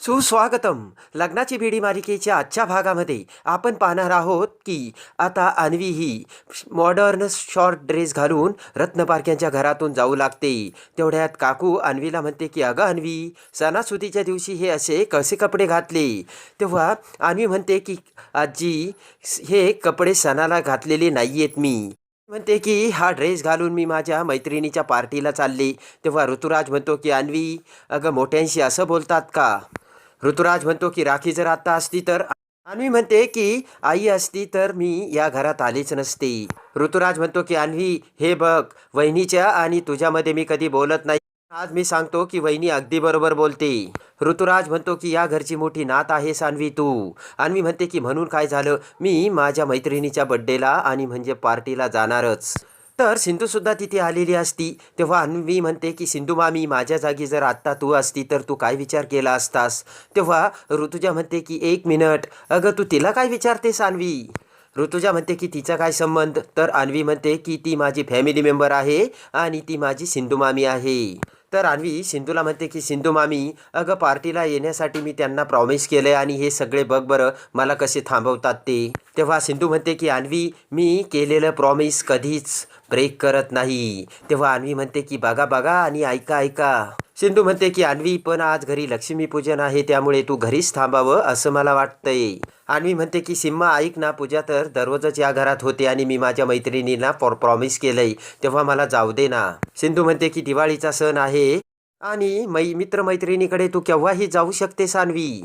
सुस्वागतम. लग्नाची बेडी मालिकेच्या आजच्या भागामध्ये आपण पाहणार आहोत की आता अन्वी ही मॉडर्न शॉर्ट ड्रेस घालून रत्नपारख्यांच्या घरातून जाऊ लागते. तेवढ्यात काकू अन्वीला म्हणते की अगं अन्वी, सणासुदीच्या दिवशी हे असे कसे कपडे घातले. तेव्हा अन्वी म्हणते की आजी, हे कपडे सणाला घातलेले नाही आहेत मी. म्हणते की हा ड्रेस घालून मी माझ्या मैत्रिणीच्या पार्टीला चालले. तेव्हा ऋतुराज म्हणतो की अन्वी, अगं मोठ्यांशी असं बोलतात का. ऋतुराज म्हणतो की राखी जर आता असती तर. अन्वी म्हणते की आई असती तर मी या घरात आलेच नसते. ऋतुराज म्हणतो की अन्वी, हे बघ, वहिनीच्या आणि तुझ्यामध्ये मी कधी बोलत नाही. आज मी सांगतो की वहिनी अगदी बरोबर बोलते. ऋतुराज म्हणतो की या घरची मोठी नात आहेस अन्वी तू. अन्वी म्हणते की म्हणून काय झालं, मी माझ्या मैत्रिणीच्या बड्डेला आणि म्हणजे पार्टीला जाणारच. तर सिंधूसुद्धा तिथे आलेली असती. तेव्हा अन्वी म्हणते की सिंधू मामी, माझ्या जागी जर आत्ता तू असती तर तू काय विचार केला असतास. तेव्हा ऋतुजा म्हणते की एक मिनिट, अगं तू तिला काय विचारतेस अन्वी. ऋतुजा म्हणते की तिचा काय संबंध. तर अन्वी म्हणते की ती माझी फॅमिली मेंबर आहे आणि ती माझी सिंधू मामी आहे. तर अन्वी सिंधूला म्हणते की सिंधू मामी, अगं पार्टीला येण्यासाठी मी त्यांना प्रॉमिस केलं आणि हे सगळे बघ बरं मला कसे थांबवतात ते. तेव्हा सिंधू म्हणते की अन्वी, मी केलेलं प्रॉमिस कधीच ब्रेक करत नाही. तेव्हा अन्वी म्हणते की बघा बघा आणि ऐका ऐका. सिंधू म्हणते की अन्वी, पण आज घरी लक्ष्मीपूजन आहे त्यामुळे तू घरीच थांबावं असं मला वाटतंय. अन्वी म्हणते की सिम्मा ऐक ना, पूजा तर दररोजच या घरात होते आणि मी माझ्या मैत्रिणींना प्रॉमिस केलंय, तेव्हा मला जाऊ दे ना. सिंधू म्हणते की दिवाळीचा सण आहे आणि मित्रमैत्रिणीकडे तू केव्हाही जाऊ शकतेस अन्वी.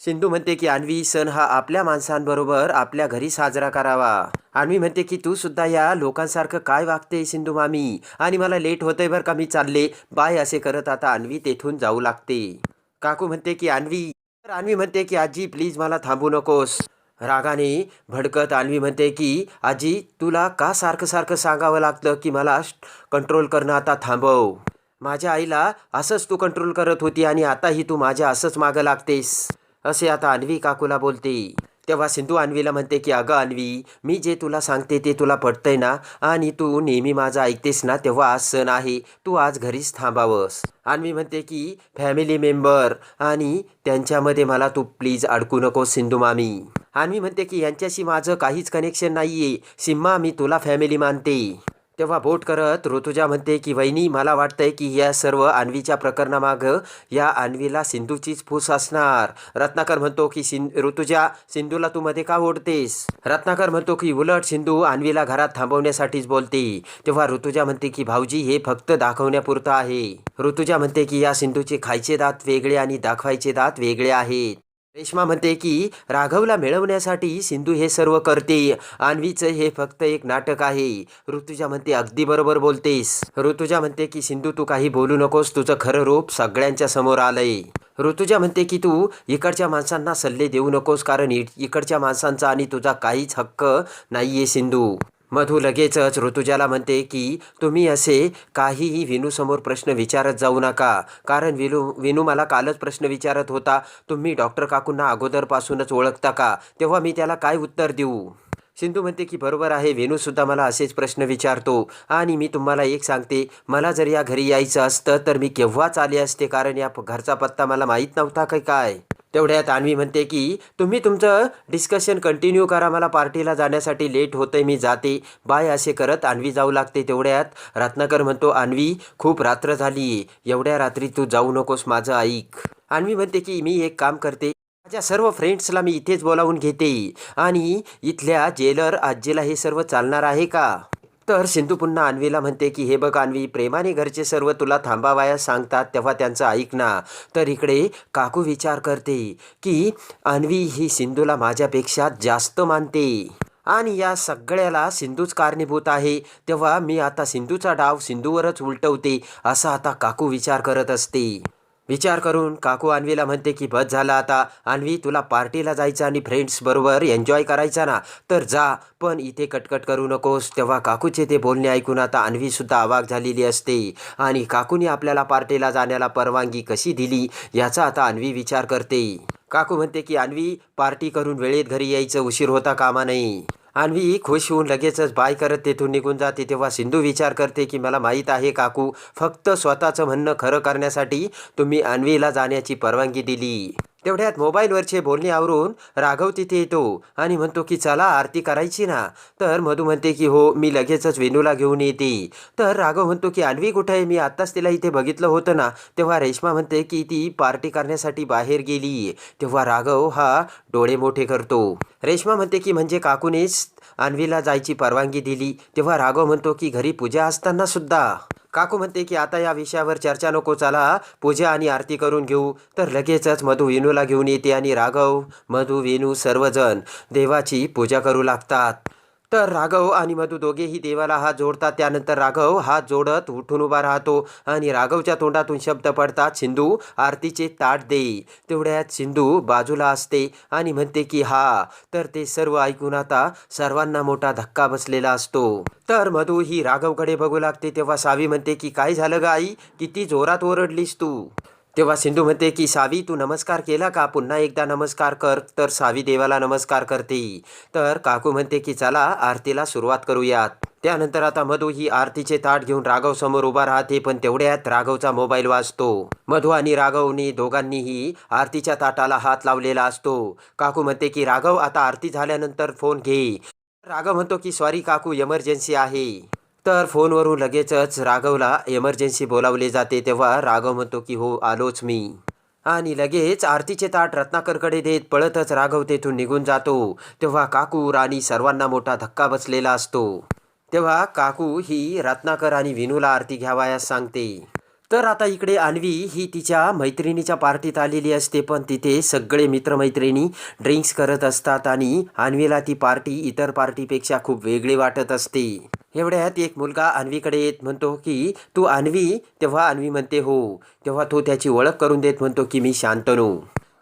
सिंधू म्हणते की अन्वी, सण हा आपल्या माणसांबरोबर आपल्या घरी साजरा करावा. अन्वी म्हणते की तू सुद्धा या लोकांसारखं काय वागते सिंधू मामी, आणि मला लेट होतंय बरं का, मी चालले बाय असे करत आता अन्वी तेथून जाऊ लागते. काकू म्हणते की अन्वी, तर अन्वी म्हणते की आजी प्लीज मला थांबू नकोस. रागाने भडकत अन्वी म्हणते की आजी, तुला का सारखं सारखं सांगावं लागतं की मला कंट्रोल करणं आता थांबव. माझ्या आईला असंच तू कंट्रोल करत होती आणि आताही तू माझ्या असंच मागं लागतेस, असे आता अन्वी काकूला बोलते. तेव्हा सिंधू अन्वीला म्हणते की अगं अन्वी, मी जे तुला सांगते ते तुला पटतंय ना, आणि तू नेहमी माझं ऐकतेस ना, तेव्हा आज सण आहे, तू आज घरीच थांबावंस. अन्वी म्हणते की फॅमिली मेंबर आणि त्यांच्यामध्ये मला तू प्लीज अडकू नकोस सिंधू मामी. अन्वी म्हणते की यांच्याशी माझं काहीच कनेक्शन नाहीये सिम्मा, मी तुला फॅमिली मानते. तेव्हा बोट करत ऋतुजा म्हणते की वहिनी, मला वाटतंय की या सर्व अन्वीच्या प्रकरणामागं या अन्वीला सिंधूचीच फूस असणार. रत्नाकर म्हणतो की ऋतुजा, सिंधूला तू मध्ये का ओढतेस. रत्नाकर म्हणतो की उलट सिंधू अन्वीला घरात थांबवण्यासाठीच बोलते. तेव्हा ऋतुजा म्हणते की भाऊजी, हे फक्त दाखवण्यापुरतं आहे. ऋतुजा म्हणते की या सिंधूचे खायचे दात वेगळे आणि दाखवायचे दात वेगळे आहेत. रेश्मा म्हणते की राघवला मिळवण्यासाठी सिंधू हे सर्व करते, अन्वीचं हे फक्त एक नाटक आहे. ऋतुजा म्हणते अगदी बरोबर बोलतेस. ऋतुजा म्हणते की सिंधू, तू काही बोलू नकोस, तुझं खरं रूप सगळ्यांच्या समोर आलंय. ऋतुजा म्हणते की तू इकडच्या माणसांना सल्ले देऊ नकोस, कारण इकडच्या माणसांचा आणि तुझा काहीच हक्क नाहीये सिंधू. मधू लगेचच ऋतुजाला म्हणते की तुम्ही असे काहीही विनूसमोर प्रश्न विचारत जाऊ नका, कारण विनू मला कालच प्रश्न विचारत होता, तुम्ही डॉक्टर काकूंना अगोदरपासूनच ओळखता का. तेव्हा मी त्याला काय उत्तर देऊ. सिंधू म्हणते की बरोबर आहे, वेणूसुद्धा मला असेच प्रश्न विचारतो, आणि मी तुम्हाला एक सांगते, मला जर या घरी यायचं असतं तर मी केव्हाच आले असते, कारण या घरचा पत्ता मला माहीत नव्हता काय. तेवढ्यात अन्वी म्हणते की तुम्ही तुमचं डिस्कशन कंटिन्यू करा, मला पार्टीला जाण्यासाठी लेट होतंय, मी जाते बाय असे करत अन्वी जाऊ लागते. तेवढ्यात रत्नाकर म्हणतो अन्वी, खूप रात्र झाली, एवढ्या रात्री तू जाऊ नकोस, माझं ऐक. अन्वी म्हणते की मी एक काम करते, माझ्या सर्व फ्रेंड्सला मी इथेच बोलावून घेते आणि इथल्या जेलर आजीला हे सर्व चालणार आहे का. तर सिंधू पुन्हा अन्वीला म्हणते की हे बघ अन्वी, प्रेमाने घरचे सर्व तुला थांबावायला सांगतात तेव्हा त्यांचं ऐक ना. तर इकडे काकू विचार करते की अन्वी ही सिंधूला माझ्यापेक्षा जास्त मानते आणि या सगळ्याला सिंधूच कारणीभूत आहे, तेव्हा मी आता सिंधूचा डाव सिंधूवरच उलटवते, असा आता काकू विचार करत असते. विचार करून काकू अन्वीला म्हणते की बस झाला आता अन्वी, तुला पार्टीला जायचं आणि फ्रेंड्स बरोबर एन्जॉय करायचा ना, तर जा, पण इथे कटकट करू नकोस. तेव्हा काकूचे ते बोलणे ऐकून आता अन्वीसुद्धा अवाक झालेली असते आणि काकूने आपल्याला पार्टीला जाण्याला परवानगी कशी दिली याचा आता अन्वी विचार करते. काकू म्हणते की अन्वी, पार्टी करून वेळेत घरी यायचं, उशीर होता कामा नये. अन्वी खुश होऊन लगेचच बाय करत तेथून निघून जाते. तेव्हा सिंधू विचार करते की मला माहीत आहे काकू, फक्त स्वतःचं म्हणणं खरं करण्यासाठी तुम्ही अन्वीला जाण्याची परवानगी दिली. तेवढ्यात मोबाईलवरचे बोलणे आवरून राघव तिथे येतो आणि म्हणतो की चला आरती करायची ना. तर मधू म्हणते की हो मी लगेचच वेणूला घेऊन येते. तर राघव म्हणतो की अन्वी कुठे आहे, मी आत्ताच तिला इथे बघितलं होतं ना. तेव्हा रेश्मा म्हणते की ती पार्टी करण्यासाठी बाहेर गेली. तेव्हा राघव हा डोळे मोठे करतो. रेश्मा म्हणते की म्हणजे काकूनेच अन्वीला जायची परवानगी दिली. तेव्हा राघव म्हणतो की घरी पूजा असताना सुद्धा. काकू म्हणते की आता या विषयावर चर्चा नको, चला पूजा आणि आरती करून घेऊ. तर लगेचच मधू वेणूला घेऊन येते आणि राघव, मधू, वेणू सर्वजण देवाची पूजा करू लागतात. तर राघव आणि मधू दोघेही देवाला हात जोडतात. त्यानंतर राघव हात जोडत उठून उभा राहतो आणि राघवच्या तोंडातून शब्द पडतात, सिंधू आरतीचे ताट दे. तेवढ्यात सिंधू बाजूला असते आणि म्हणते की हा. तर ते सर्व ऐकून आता सर्वांना मोठा धक्का बसलेला असतो. तर मधू ही राघवकडे बघू लागते. तेव्हा सावी म्हणते की काय झालं ग आई, किती जोरात ओरडलीस तू. तेव्हा सिंधू म्हणते की सावी तू नमस्कार केला का, पुन्हा एकदा नमस्कार कर. तर सावी देवाला नमस्कार करते. तर काकू म्हणते की चला आरतीला सुरुवात करूयात. त्यानंतर आता मधू ही आरतीचे ताट घेऊन राघव समोर उभा राहते. पण तेवढ्यात राघवचा मोबाईल वाजतो. मधू आणि राघवने दोघांनीही आरतीच्या ताटाला हात लावलेला असतो. काकू म्हणते की राघव आता आरती झाल्यानंतर फोन घे. राघव म्हणतो की सॉरी काकू एमर्जन्सी आहे. तर फोनवरून लगेचच राघवला एमर्जन्सी बोलावले जाते. तेव्हा राघव म्हणतो की हो आलोच मी. आणि लगेच आरतीचे ताट रत्नाकरकडे देत पळतच राघव तेथून निघून जातो. तेव्हा काकू राणी सर्वांना मोठा धक्का बसलेला असतो. तेव्हा काकू ही रत्नाकर आणि विनूला आरती घ्यावयास सांगते. तर आता इकडे अन्वी ही तिच्या मैत्रिणीच्या पार्टीत आलेली असते. पण तिथे सगळे मित्रमैत्रिणी ड्रिंक्स करत असतात आणि अन्वीला ती पार्टी इतर पार्टीपेक्षा खूप वेगळी वाटत असते. एवढ्यात एक मुलगा अन्वीकडे येत म्हणतो की तू अन्वी. तेव्हा अन्वी म्हणते हो. तेव्हा तो त्याची ओळख करून देत म्हणतो की मी शांतनू.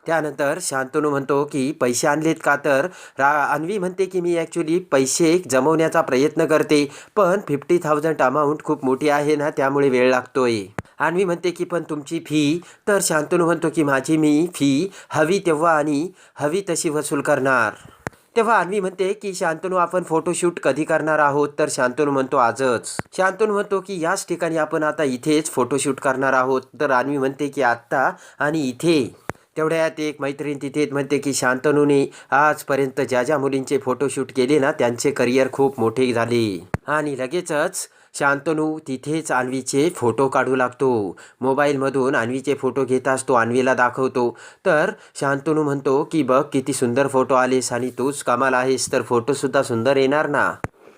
त्यानंतर शांतनू म्हणतो की पैसे आणलेत का. तर अन्वी म्हणते की मी ॲक्च्युली पैसे जमवण्याचा प्रयत्न करते, पण 50,000 अमाऊंट खूप मोठी आहे ना, त्यामुळे वेळ लागतोय. अन्वी म्हणते की पण तुमची फी. तर शांतनू म्हणतो की माझी मी फी हवी तेव्हा आणि हवी तशी वसूल करणार. तेव्हा अन्वी म्हणते की शांतनू आपण फोटोशूट कधी करणार आहोत. तर शांतनू म्हणतो आजच. शांतनू म्हणतो की याच ठिकाणी आपण आता इथेच फोटोशूट करणार आहोत. तर अन्वी म्हणते की आत्ता आणि इथे. तेवढ्यात एक मैत्रीण तिथेच म्हणते की शांतनूने आजपर्यंत ज्या ज्या मुलींचे फोटोशूट केले ना त्यांचे करिअर खूप मोठे झाले. आणि लगेचच शांतनू तिथेच अन्वीचे फोटो काढू लागतो. मोबाईलमधून अन्वीचे फोटो घेताच तो अन्वीला दाखवतो. तर शांतनू म्हणतो की बघ किती सुंदर फोटो आलेस आणि तूच कमाल आहेस, तर फोटोसुद्धा सुंदर येणार ना.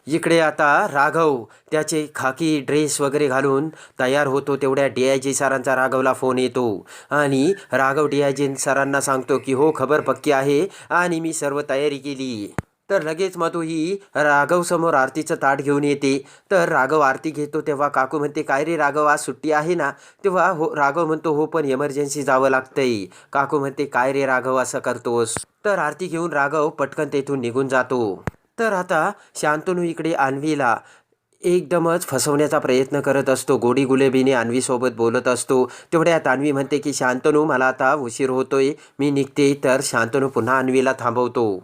इकडे आता राघव त्याचे खाकी ड्रेस वगैरे घालून तयार होतो. तेवढ्या DIG सरांचा राघवला फोन येतो आणि राघव DIG सरांना सांगतो की हो खबर पक्की आहे आणि मी सर्व तयारी केली. तर लगेच मधू ही राघव समोर आरतीचं ताट घेऊन येते. तर राघव आरती घेतो. तेव्हा काकू म्हणते काय रे राघव आज सुट्टी आहे ना. तेव्हा हो राघव म्हणतो हो पण एमर्जन्सी जावं लागतंय. काकू म्हणते काय रे राघव असं करतोस. तर आरती घेऊन राघव पटकन तेथून निघून जातो. तर आता शांतनू इकडे अन्वीला एकदमच फसवण्याचा प्रयत्न करत असतो. गोडी गुलाबीने अन्वीसोबत बोलत असतो. तेवढ्यात अन्वी म्हणते की शांतनू मला आता उशीर होतोय, मी निघते. तर शांतनू पुन्हा अन्वीला थांबवतो.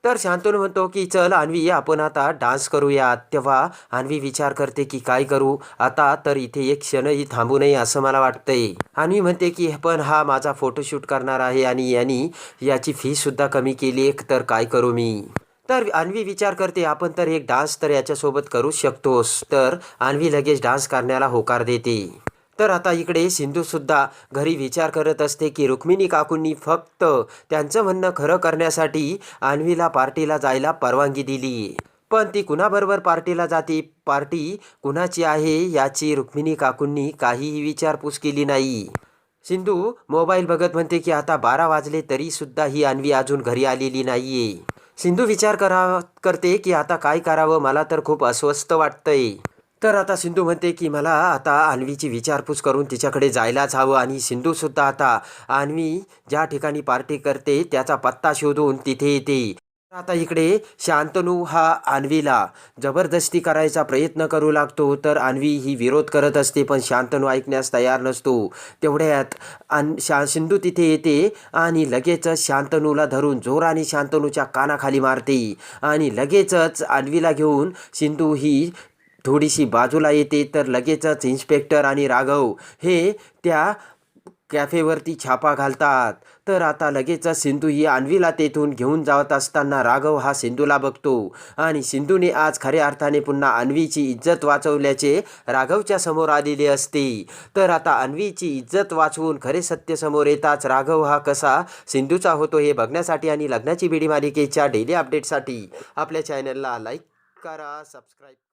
तर शांतनू म्हणतो की चल अन्वी आपण आता डान्स करूयात. तेव्हा अन्वी विचार करते की काय करू आता, तर इथे एक क्षणही थांबू नये असं मला वाटतंय. अन्वी म्हणते की पण हा माझा फोटोशूट करणार आहे आणि यांनी याची फीसुद्धा कमी केली आहे, तर काय करू मी. तर अन्वी विचार करते आपण तर एक डान्स तर याच्यासोबत करू शकतोस. तर अन्वी लगेच डान्स करण्याला होकार देते. तर आता इकडे सिंधूसुद्धा घरी विचार करत असते की रुक्मिणी काकूंनी फक्त त्यांचं म्हणणं खरं करण्यासाठी अन्वीला पार्टीला जायला परवानगी दिली. पण ती कुणाबरोबर पार्टीला जाते, पार्टी कुणाची आहे याची रुक्मिणी काकूंनी काहीही विचारपूस केली नाही. सिंधू मोबाईल बघत म्हणते की आता 12 वाजले तरीसुद्धा ही अन्वी अजून घरी आलेली नाहीये. सिंधू विचार करते की आता काय करावं, मला तर खूप अस्वस्थ वाटतंय. तर आता सिंधू म्हणते की मला आता अन्वीची विचारपूस करून तिच्याकडे जायलाच हवं. आणि सिंधूसुद्धा आता अन्वी ज्या ठिकाणी पार्टी करते त्याचा पत्ता शोधून तिथे येते. आता इकडे शांतनू हा अन्वीला जबरदस्ती करायचा प्रयत्न करू लागतो. तर अन्वी ही विरोध करत असते पण शांतनू ऐकण्यास तयार नसतो. तेवढ्यात सिंधू तिथे येते आणि लगेचच शांतनूला धरून जोराने शांतनूच्या कानाखाली मारते. आणि लगेचच अन्वीला घेऊन सिंधू ही थोडीशी बाजूला येते. तर लगेचच इन्स्पेक्टर आणि राघव हे त्या कॅफेवरती छापा घालतात. तर आता लगेचच सिंधू ही अन्वीला तेथून घेऊन जात असताना राघव हा सिंधूला बघतो आणि सिंधूने आज खऱ्या अर्थाने पुन्हा अन्वीची इज्जत वाचवल्याचे राघवच्या समोर आलेले असते. तर आता अन्वीची इज्जत वाचवून खरे सत्य समोर येताच राघव हा कसा सिंधूचा होतो हे बघण्यासाठी आणि लग्नाची बेडी मालिकेच्या डेली अपडेटसाठी आपल्या चॅनलला लाईक करा, सबस्क्राईब